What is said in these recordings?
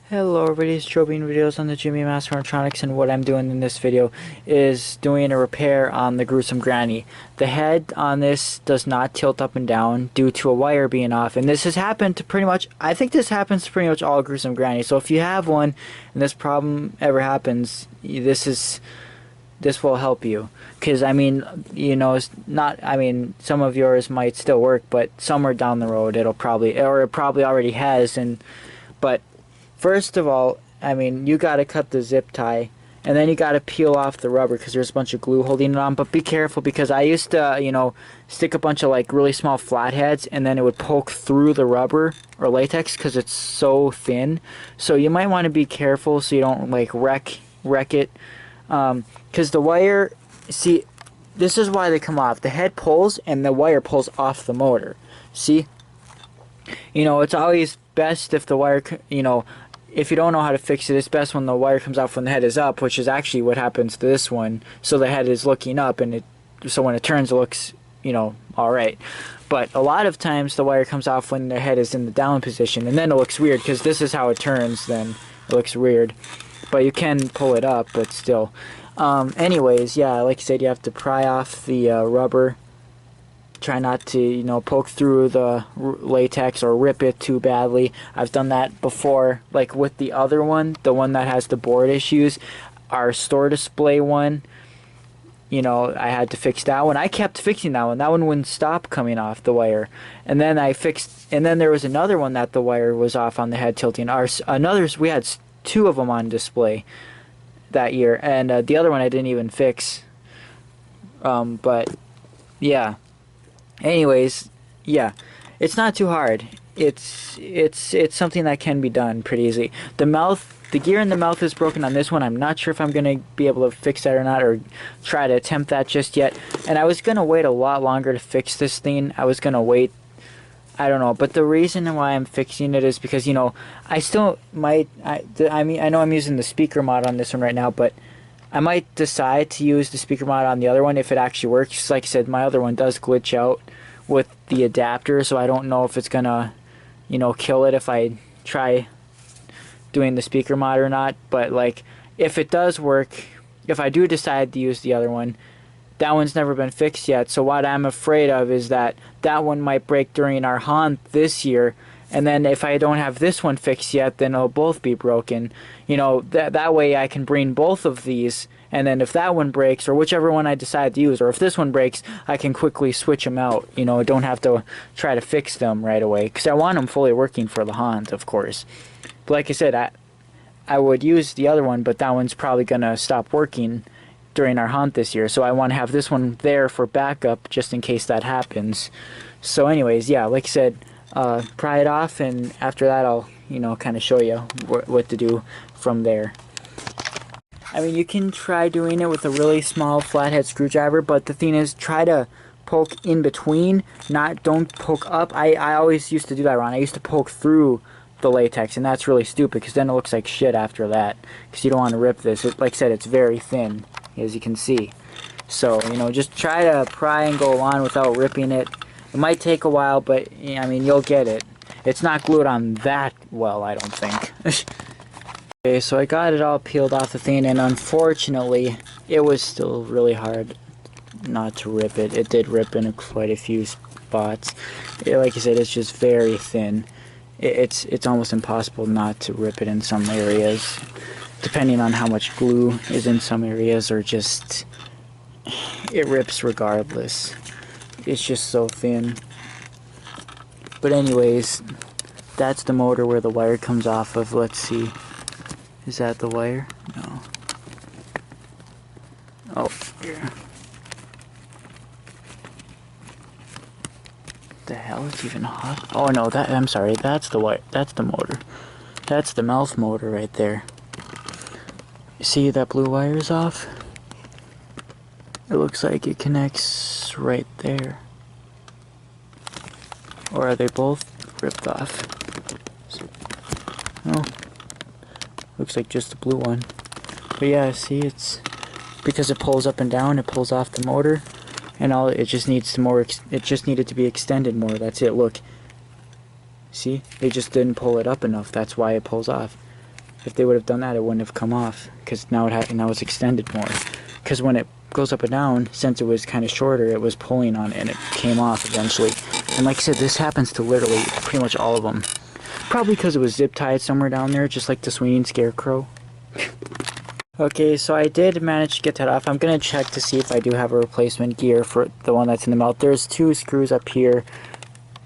Hello everybody, it's Joe being videos on the Jimmy Master Electronics, and what I'm doing in this video is doing a repair on the Gruesome Granny. The head on this does not tilt up and down due to a wire being off, and this has happened to pretty much, I think this happens to pretty much all Gruesome Granny. So if you have one and this problem ever happens, this will help you. Because, I mean, you know, it's not, I mean, some of yours might still work, but somewhere down the road it'll probably, or it probably already has, but first of all, I mean, you gotta cut the zip tie, and then you gotta peel off the rubber because there's a bunch of glue holding it on. But be careful, because I used to, you know, stick a bunch of like really small flatheads, and then it would poke through the rubber or latex because it's so thin. So you might want to be careful so you don't like wreck it, because the wire. See, this is why they come off. The head pulls, and the wire pulls off the motor. See, you know, it's always best if the wire, you know, if you don't know how to fix it, it's best when the wire comes out when the head is up, which is actually what happens to this one. So the head is looking up, and so when it turns, it looks, you know, all right. But a lot of times the wire comes off when the head is in the down position, and then it looks weird because this is how it turns. Then it looks weird, but you can pull it up, but still. Anyways, yeah, like I said, you have to pry off the rubber. Try not to, you know, poke through the latex or rip it too badly. I've done that before, like with the other one, the one that has the board issues. Our store display one, you know, I had to fix that one. I kept fixing that one. That one wouldn't stop coming off the wire. And then and then there was another one that the wire was off on the head tilting. We had two of them on display that year, and the other one I didn't even fix. But yeah. Anyways, yeah, it's not too hard. It's something that can be done pretty easily. The gear in the mouth is broken on this one. I'm not sure if I'm gonna be able to fix that or not, or try to attempt that just yet. And I was gonna wait a lot longer to fix this thing. I was gonna wait, I don't know. But the reason why I'm fixing it is because, you know, I still might. I mean, I know I'm using the speaker mod on this one right now, but I might decide to use the speaker mod on the other one if it actually works. Like I said, my other one does glitch out with the adapter, so I don't know if it's gonna, you know, kill it if I try doing the speaker mod or not. But like, if it does work, if I do decide to use the other one, that one's never been fixed yet. So what I'm afraid of is that that one might break during our haunt this year. And then if I don't have this one fixed yet, then it'll both be broken. You know, that way I can bring both of these, and then if that one breaks, or whichever one I decide to use, or if this one breaks, I can quickly switch them out. You know, I don't have to try to fix them right away, because I want them fully working for the haunt, of course. But like I said, I would use the other one, but that one's probably going to stop working during our haunt this year. So I want to have this one there for backup, just in case that happens. So anyways, yeah, like I said, pry it off, and after that I'll, you know, kind of show you what to do from there. I mean, you can try doing it with a really small flathead screwdriver, but the thing is, try to poke in between, don't poke up. I always used to do that, Ron. I used to poke through the latex, and that's really stupid, because then it looks like shit after that, because you don't want to rip this. Like I said, it's very thin, as you can see. So, you know, just try to pry and go on without ripping it. It might take a while, but, I mean, you'll get it. It's not glued on that well, I don't think. Okay, so I got it all peeled off the thing, and unfortunately, it was still really hard not to rip it. It did rip in quite a few spots. Like I said, it's just very thin. It's almost impossible not to rip it in some areas, depending on how much glue is in some areas, or just, it rips regardless. It's just so thin. But anyways, that's the motor where the wire comes off of. Let's see. Is that the wire? No. Oh, here. The hell? It's even hot. Oh no, I'm sorry. That's the wire. That's the motor. That's the mouth motor right there. You see that blue wire is off? It looks like it connects right there. Or are they both ripped off? Oh, looks like just the blue one. But yeah, see, it's because it pulls up and down, it pulls off the motor, and it just needs to it just needed to be extended more. That's it. Look, see, they just didn't pull it up enough. That's why it pulls off. If they would have done that, it wouldn't have come off, because now it's extended more. Because when it goes up and down, since it was kind of shorter, it was pulling on it and it came off eventually. And like I said, this happens to literally pretty much all of them. Probably because it was zip tied somewhere down there, just like the swinging scarecrow. Okay, so I did manage to get that off. I'm going to check to see if I do have a replacement gear for the one that's in the mouth. There's 2 screws up here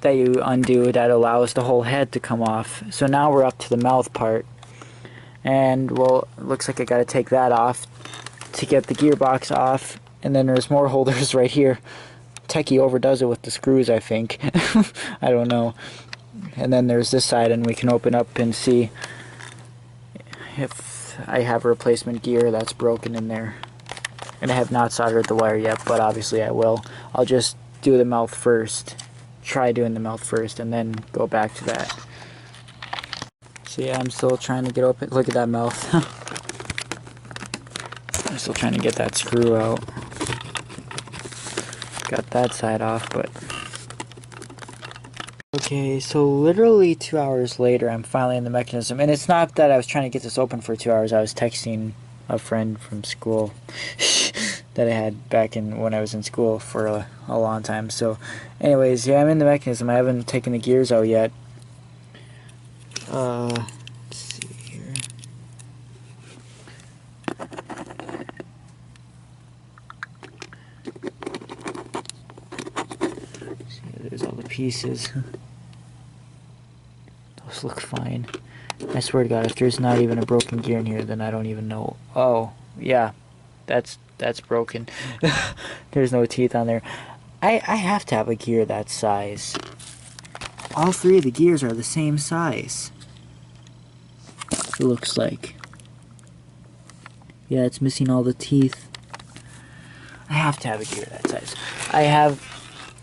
that you undo that allows the whole head to come off. So now we're up to the mouth part. And, well, it looks like I got to take that off to get the gearbox off. And then there's more holders right here. Tekky overdoes it with the screws, I think. I don't know. And then there's this side, and we can open up and see if I have a replacement gear that's broken in there. And I have not soldered the wire yet, but obviously I will. I'll just do the mouth first. Try doing the mouth first, and then go back to that. So yeah, I'm still trying to get open. Look at that mouth. I'm still trying to get that screw out. Got that side off, but... Okay, so literally 2 hours later, I'm finally in the mechanism. And it's not that I was trying to get this open for 2 hours. I was texting a friend from school that I had back when I was in school for a long time. So, anyways, yeah, I'm in the mechanism. I haven't taken the gears out yet. Let's see here. See, there's all the pieces. Those look fine. I swear to God, if there's not even a broken gear in here, then I don't even know. Oh, yeah, that's broken. There's no teeth on there. I have to have a gear that size. All 3 of the gears are the same size. It looks like. Yeah, it's missing all the teeth. I have to have a gear that size. I have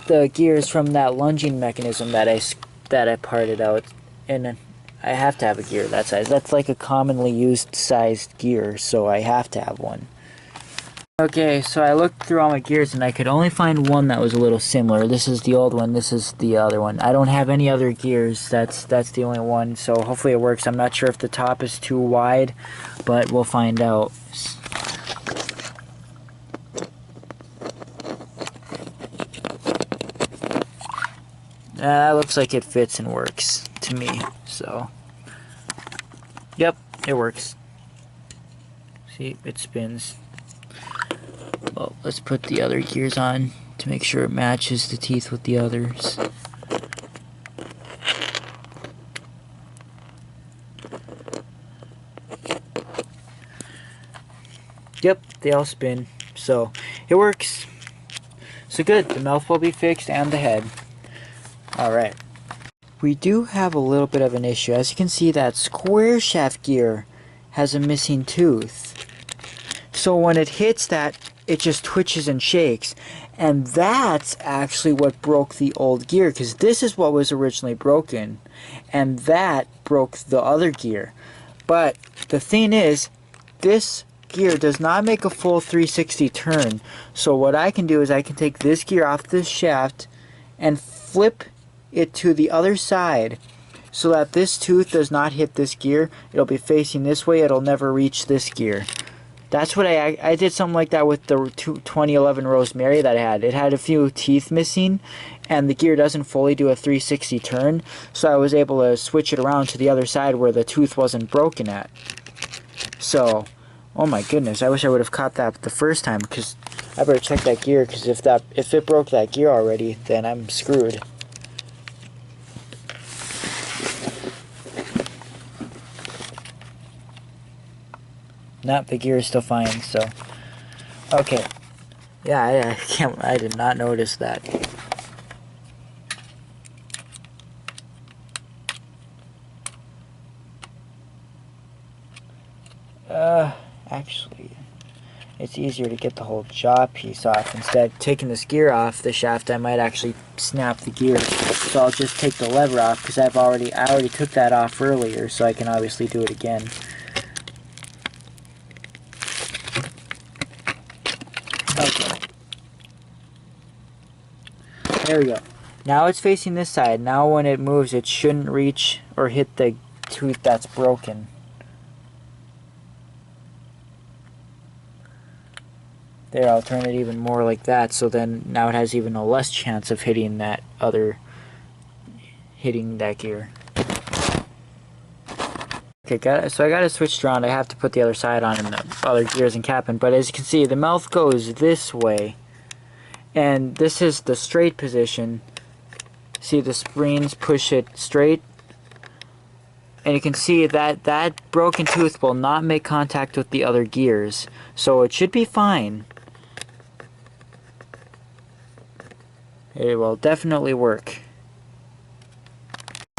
the gears from that lunging mechanism that I parted out, and I have to have a gear that size. That's like a commonly used sized gear, so I have to have one. Okay, so I looked through all my gears and I could only find one that was a little similar. This is the old one, this is the other one. I don't have any other gears, that's the only one, so hopefully it works. I'm not sure if the top is too wide, but we'll find out. That looks like it fits and works to me, so. Yep, it works. See, it spins. Well, let's put the other gears on to make sure it matches the teeth with the others. Yep, they all spin, so it works. So good, the mouth will be fixed and the head. Alright. We do have a little bit of an issue. As you can see, that square shaft gear has a missing tooth. So when it hits that, it just twitches and shakes. And that's actually what broke the old gear, because this is what was originally broken. And that broke the other gear. But the thing is, this gear does not make a full 360 turn. So what I can do is I can take this gear off this shaft and flip it to the other side so that this tooth does not hit this gear. It'll be facing this way. It'll never reach this gear. That's what I did something like that with the 2011 Rosemary that I had. It had a few teeth missing and the gear doesn't fully do a 360 turn, so I was able to switch it around to the other side where the tooth wasn't broken at. So, oh my goodness, I wish I would have caught that the first time, because I better check that gear, because if it broke that gear already, then I'm screwed. Nope, the gear is still fine, so. Okay. Yeah, I did not notice that. Actually, it's easier to get the whole jaw piece off. Instead of taking this gear off the shaft, I might actually snap the gear. So I'll just take the lever off, because I already took that off earlier, so I can obviously do it again. Okay. There we go. Now it's facing this side. Now when it moves, it shouldn't reach or hit the tooth that's broken. There, I'll turn it even more like that, so then now it has even a less chance of hitting that gear. Okay, so I got it switched around. I have to put the other side on and the other gears and cap in. But as you can see, the mouth goes this way, and this is the straight position. See, the springs push it straight, and you can see that that broken tooth will not make contact with the other gears, so it should be fine. It will definitely work.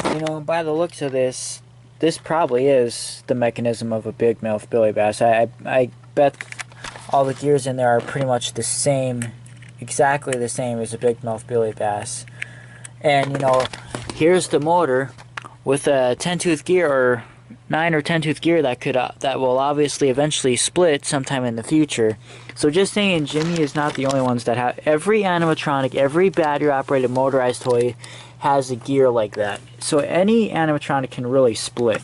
You know, by the looks of this, this probably is the mechanism of a big mouth billy bass. I bet all the gears in there are pretty much the same, exactly the same as a big mouth billy bass. And you know, here's the motor with a 10-tooth gear, or 9 or 10-tooth gear that will obviously eventually split sometime in the future. So just saying, Jimmy is not the only ones that have. Every animatronic, every battery operated motorized toy has a gear like that. So any animatronic can really split.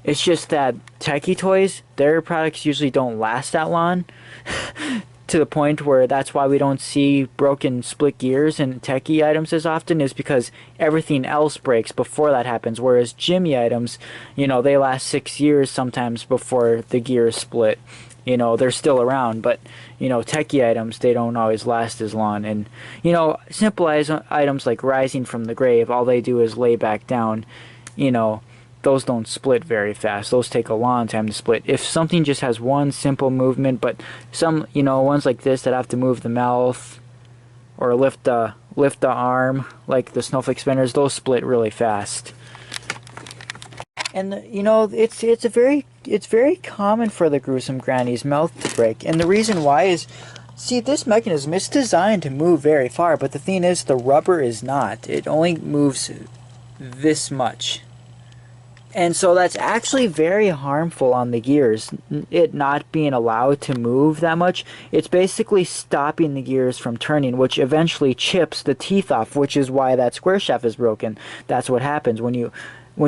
It's just that Tekky toys, their products usually don't last that long. To the point where that's why we don't see broken split gears in Tekky items as often, is because everything else breaks before that happens. Whereas Jimmy items, you know, they last 6 years sometimes before the gears split. You know, they're still around, but, you know, Tekky items, they don't always last as long. And, you know, simple items like rising from the grave, all they do is lay back down. You know, those don't split very fast. Those take a long time to split. If something just has one simple movement, but some, you know, ones like this that have to move the mouth or lift the arm, like the snowflake spinners, those split really fast. And you know, it's very common for the Gruesome Granny's mouth to break. And the reason why is, see, this mechanism is designed to move very far, but the thing is, the rubber is not. It only moves this much. And so that's actually very harmful on the gears, it not being allowed to move that much. It's basically stopping the gears from turning, which eventually chips the teeth off, which is why that square shaft is broken. That's what happens. When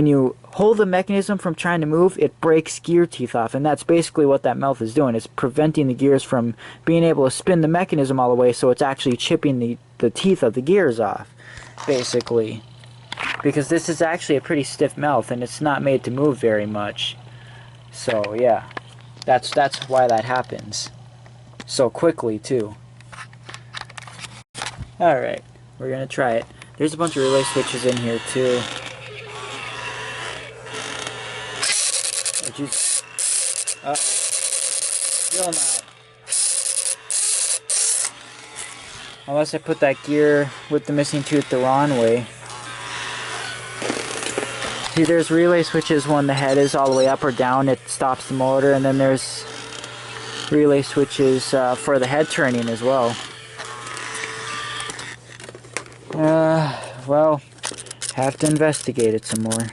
you hold the mechanism from trying to move, it breaks gear teeth off, and that's basically what that mouth is doing. It's preventing the gears from being able to spin the mechanism all the way, so it's actually chipping the teeth of the gears off, basically. Because this is actually a pretty stiff mouth, and it's not made to move very much. So yeah, that's why that happens so quickly too. Alright, we're gonna try it. There's a bunch of relay switches in here too. Still not. Unless I put that gear with the missing tooth the wrong way. See, there's relay switches when the head is all the way up or down, it stops the motor, and then there's relay switches for the head turning as well. Well, have to investigate it some more.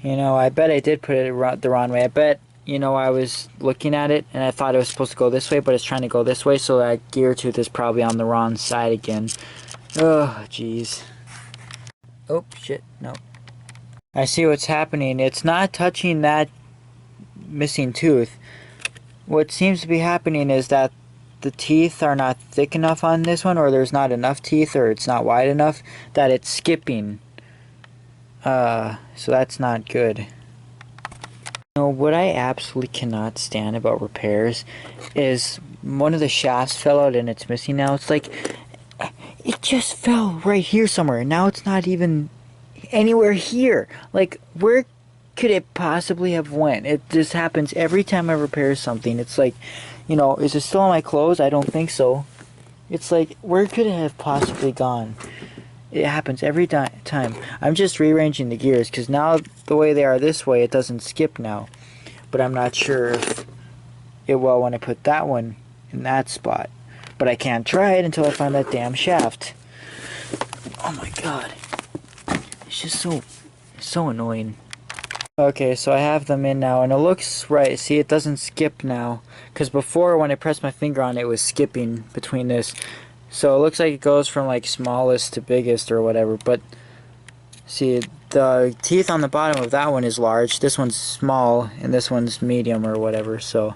You know, I bet I did put it the wrong way. I bet, you know, I was looking at it and I thought it was supposed to go this way, but it's trying to go this way, so that gear tooth is probably on the wrong side again. Oh, jeez. Oh, shit, no. I see what's happening. It's not touching that missing tooth. What seems to be happening is that the teeth are not thick enough on this one, or there's not enough teeth, or it's not wide enough, that it's skipping. So that's not good. You know, what I absolutely cannot stand about repairs is one of the shafts fell out and it's missing now. It's like, it just fell right here somewhere, and now it's not even anywhere here. Like, where could it possibly have went? It just happens every time I repair something. It's like, you know, is it still on my clothes? I don't think so. It's like, where could it have possibly gone? It happens every time. I'm just rearranging the gears, because now the way they are this way, it doesn't skip now. But I'm not sure if it will when I put that one in that spot. But I can't try it until I find that damn shaft. Oh my god. It's just so annoying. Okay, so I have them in now, and it looks right. See, it doesn't skip now, because before when I pressed my finger on it, it was skipping between this. So it looks like it goes from like smallest to biggest or whatever, but see, the teeth on the bottom of that one is large, this one's small, and this one's medium or whatever, so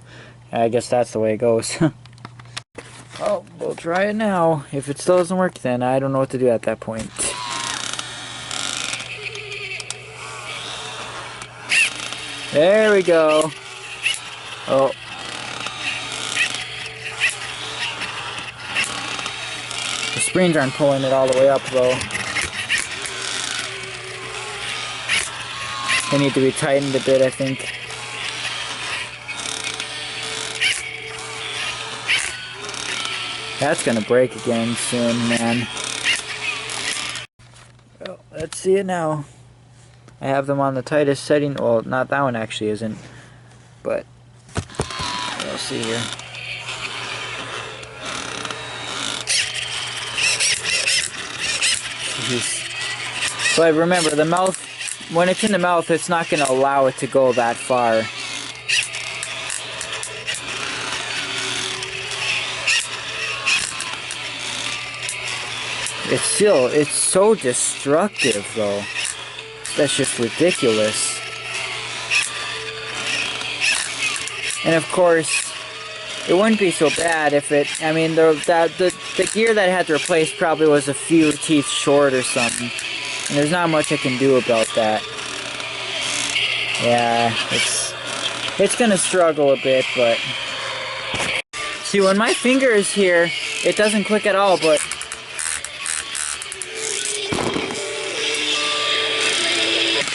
I guess that's the way it goes. Oh, we'll try it now. If it still doesn't work, then I don't know what to do at that point. There we go. Oh. The springs aren't pulling it all the way up, though. They need to be tightened a bit, I think. That's gonna break again soon, man. Well, let's see it now. I have them on the tightest setting. Well, not that one actually isn't. But we'll see here. Jeez. But remember, the mouth, when it's in the mouth, it's not going to allow it to go that far. It's so destructive though. That's just ridiculous. And of course, it wouldn't be so bad if it, I mean, the gear that I had to replace probably was a few teeth short or something. And there's not much I can do about that. Yeah, it's gonna struggle a bit, but... See, when my finger is here, it doesn't click at all, but...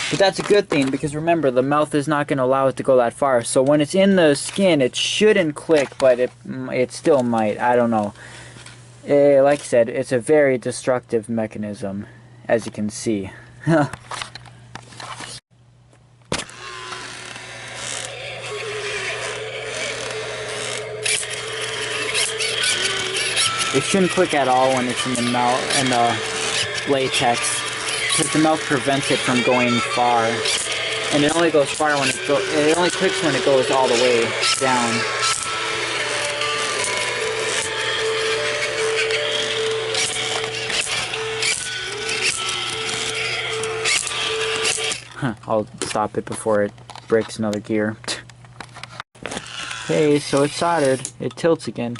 But that's a good thing, because remember, the mouth is not going to allow it to go that far. So when it's in the skin, it shouldn't click, but it still might. I don't know. Like I said, it's a very destructive mechanism, as you can see. It shouldn't click at all when it's in the mouth and the latex, because the mouth prevents it from going far, and it only goes far when it only clicks when it goes all the way down. I'll stop it before it breaks another gear. Okay, so it's soldered. It tilts again.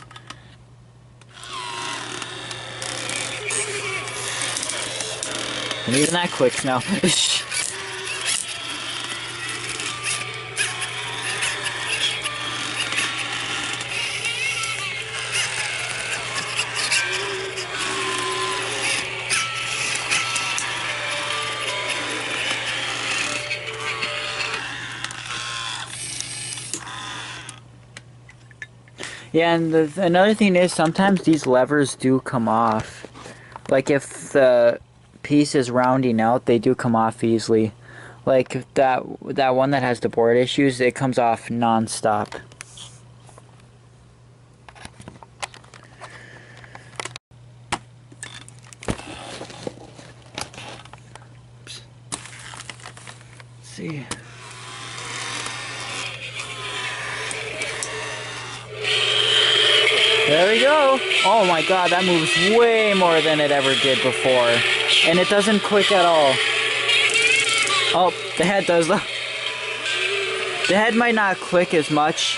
And even that clicks now. Yeah, and another thing is sometimes these levers do come off. Like if the piece is rounding out, they do come off easily. Like that one that has the board issues, it comes off non-stop. Oops. Let's see. There we go. Oh my god, that moves way more than it ever did before. And it doesn't click at all. Oh, the head does though. The head might not click as much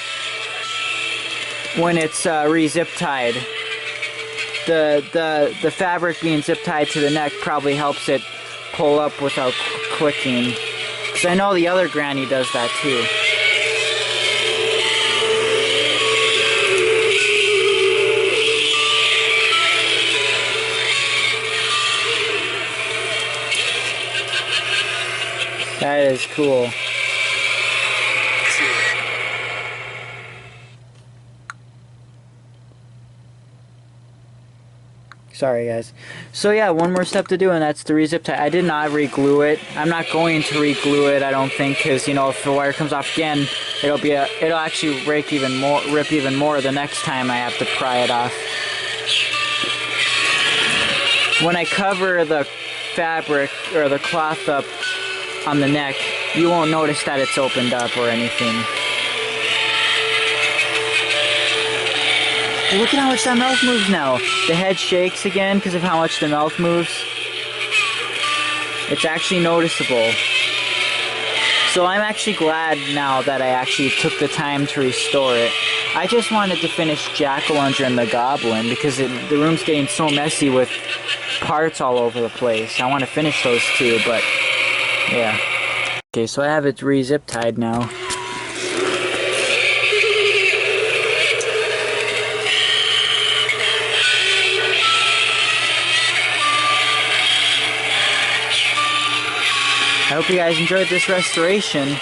when it's re-zip tied. The fabric being zip tied to the neck probably helps it pull up without clicking. Because I know the other granny does that too. That is cool. Sorry guys. So yeah, one more step to do, and that's the re-zip tie. I did not re-glue it. I'm not going to re-glue it, I don't think, because you know, if the wire comes off again, it'll actually rip even more the next time I have to pry it off. When I cover the fabric or the cloth up on the neck, you won't notice that it's opened up or anything. Look at how much that mouth moves now. The head shakes again because of how much the mouth moves. It's actually noticeable. So I'm actually glad now that I actually took the time to restore it. I just wanted to finish Jack-o'-lantern and the Goblin because the room's getting so messy with parts all over the place. I want to finish those two, but yeah. Okay, so I have it re-zip tied now. I hope you guys enjoyed this restoration.